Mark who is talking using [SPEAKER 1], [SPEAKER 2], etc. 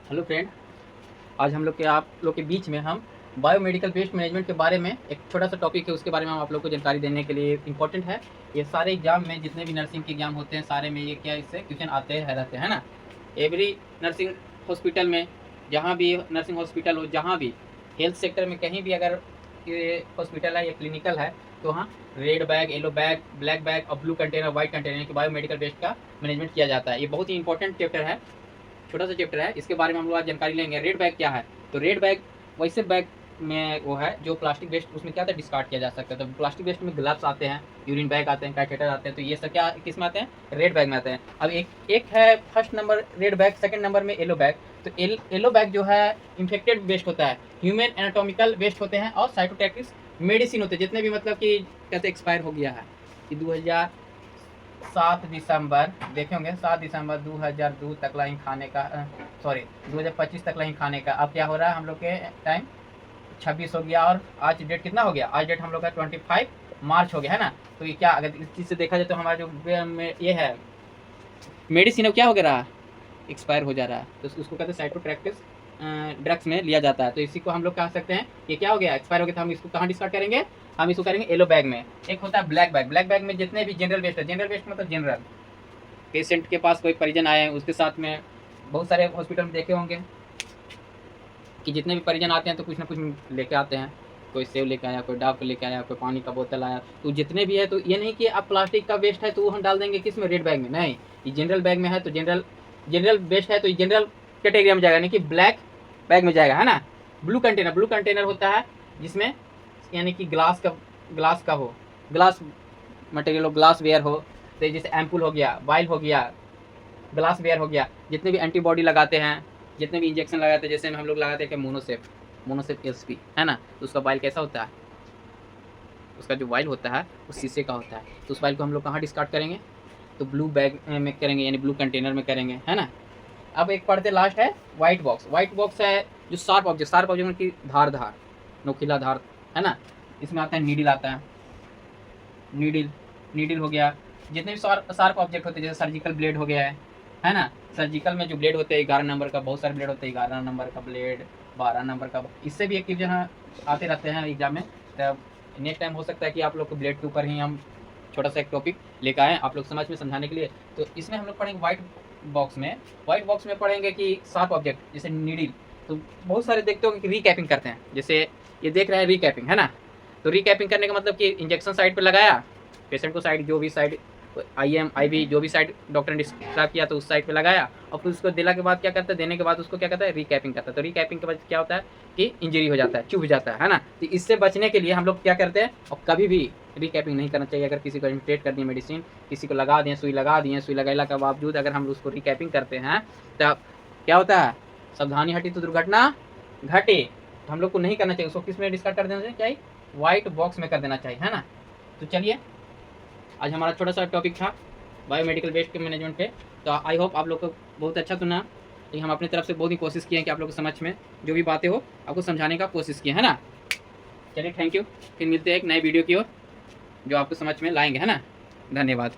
[SPEAKER 1] Hello friend, आज हम लोग के आप लोग के बीच में हम बायोमेडिकल वेस्ट मैनेजमेंट के बारे में एक छोटा सा टॉपिक है, उसके बारे में हम आप लोग को जानकारी देने के लिए इम्पोर्टेंट है। ये सारे एग्जाम में जितने भी नर्सिंग के एग्जाम होते हैं सारे में ये क्या इससे क्वेश्चन आते हैं रहते हैं ना। एवरी नर्सिंग हॉस्पिटल में, जहाँ भी नर्सिंग हॉस्पिटल हो, जहाँ भी हेल्थ सेक्टर में कहीं भी अगर ये हॉस्पिटल है या क्लिनिकल है तो वहाँ red bag, yellow bag, black bag और ब्लू कंटेनर, वाइट कंटेनर की बायोमेडिकल वेस्ट का मैनेजमेंट किया जाता है। ये बहुत ही इंपॉर्टेंट चैप्टर है, छोटा सा चैप्टर है। इसके बारे में हम लोग आज जानकारी लेंगे। रेड बैग क्या है? तो रेड बैग वैसे बैग में वो है जो प्लास्टिक वेस्ट उसमें क्या था डिस्कार्ड किया जा सकता है। तो प्लास्टिक वेस्ट में ग्लव्स आते हैं, यूरिन बैग आते हैं, कैथेटर आते हैं, तो ये सब क्या किस में आते हैं? रेड बैग में आते हैं। अब एक है first number red bag, second number में येलो बैग। तो येलो बैग जो है इन्फेक्टेड वेस्ट होता है, ह्यूमन एनाटॉमिकल वेस्ट होते हैं और साइटोटैक्टिक्स मेडिसिन होते हैं, जितने भी मतलब कि कहते एक्सपायर हो गया है कि 7 दिसंबर देखे होंगे, 7 दिसंबर 2002 तक लाइन खाने का, सॉरी 2025 तक लाइन खाने का। अब क्या हो रहा है हम लोग के टाइम 26 हो गया और आज डेट कितना हो गया? आज डेट हम लोग का 25 मार्च हो गया है ना। तो ये क्या अगर इस चीज़ से देखा जाए तो हमारा जो ये है मेडिसिन है क्या हो गया, एक्सपायर हो जा रहा है। तो उसको कहते हैं साइटोटैक्टिक्स ड्रग्स में लिया जाता है। तो इसी को हम लोग कह सकते हैं ये क्या हो गया, एक्सपायर हो गया। तो हम इसको कहाँ डिस्कार्ड करेंगे? हम इसको करेंगे येलो बैग में। एक होता है ब्लैक बैग। ब्लैक बैग में जितने भी जनरल वेस्ट है, जनरल वेस्ट मतलब जनरल पेशेंट के पास कोई परिजन आए हैं उसके साथ में, बहुत सारे हॉस्पिटल में देखे होंगे कि जितने भी परिजन आते हैं तो कुछ ना कुछ लेके आते हैं। कोई सेव लेके आया, कोई डाब लेके आया, कोई पानी का बोतल आया। तो जितने भी है तो ये नहीं कि अब प्लास्टिक का वेस्ट है तो हम डाल देंगे किस में, रेड बैग में। नहीं, ये जनरल बैग में है तो जनरल वेस्ट है तो ये जनरल कैटेगरी में जाएगा, नहीं कि ब्लैक बैग में जाएगा, है ना। ब्लू कंटेनर होता है जिसमें यानी कि ग्लास का हो, ग्लास मटेरियल हो, ग्लास वेयर हो। तो जैसे एम्पुल हो गया, वाइल हो गया, ग्लास वेयर हो गया, जितने भी एंटीबॉडी लगाते हैं, जितने भी इंजेक्शन लगाते हैं, जैसे हम लोग लगाते हैं कि मोनोसेफ एसपी है ना, तो उसका वाइल कैसा होता है? उसका जो वाइल होता है वो शीशे का होता है। तो उस वाइल को हम लोग कहाँ डिस्कार्ड करेंगे? तो ब्लू बैग में करेंगे, यानी ब्लू कंटेनर में करेंगे, है ना। अब एक पढ़ते लास्ट है व्हाइट बॉक्स। व्हाइट बॉक्स है जो शार्प ऑब्जेक्ट की धार नोकीला धार, है ना। इसमें आता है नीडल, आता है नीडल हो गया। जितने भी शार्प ऑब्जेक्ट होते हैं जैसे सर्जिकल ब्लेड हो गया है ना। सर्जिकल में जो ब्लेड होते हैं 11 नंबर का, बहुत सारे ब्लेड होते हैं, 11 नंबर का ब्लेड, 12 नंबर का। इससे भी एक क्वेश्चन आते रहते हैं एग्जाम में। तो नेक्स्ट टाइम हो सकता है कि आप लोग को ब्लेड के ऊपर ही हम छोटा सा एक टॉपिक लेकर आएँ आप लोग समझ में समझाने के लिए। तो इसमें हम लोग पढ़ेंगे व्हाइट बॉक्स में पढ़ेंगे कि शार्प ऑब्जेक्ट जैसे नीडल। तो बहुत सारे देखते हो कि रीकैपिंग करते हैं, जैसे ये देख रहे हैं रीकैपिंग, है ना। तो रीकैपिंग करने का मतलब कि इंजेक्शन साइड पे लगाया, पेशेंट को साइड जो भी साइड IM IV जो भी साइड डॉक्टर ने डिस्क्राइब किया तो उस साइड पे लगाया, और फिर उसको देने के बाद क्या करता है, देने के बाद उसको क्या करता है, रीकैपिंग करता है। तो रीकैपिंग के बाद क्या होता है कि इंजरी हो जाता है, चुभ जाता है ना। तो इससे बचने के लिए हम लोग क्या करते हैं, और कभी भी रीकैपिंग नहीं करना चाहिए। अगर किसी को इन्फ्लेट कर दी मेडिसिन, किसी को लगा दिए, सुई लगा लगाने के बावजूद अगर हम उसको रीकैपिंग करते हैं तो क्या होता है, सावधानी हटी तो दुर्घटना घटे। तो हम लोग को नहीं करना चाहिए, उसको किस में डिस्कार्ड कर देना चाहिए? व्हाइट बॉक्स में कर देना चाहिए, है ना। तो चलिए, आज हमारा छोटा सा टॉपिक था बायोमेडिकल वेस्ट के मैनेजमेंट पे। तो आई होप आप लोग को बहुत अच्छा सुना। लेकिन हम अपनी तरफ से बहुत ही कोशिश किए हैं कि आप लोग को समझ में जो भी बातें हो आपको समझाने का कोशिश किए, है ना। चलिए, थैंक यू। फिर मिलते हैं एक नए वीडियो की ओर जो आपको समझ में लाएंगे, है ना। धन्यवाद।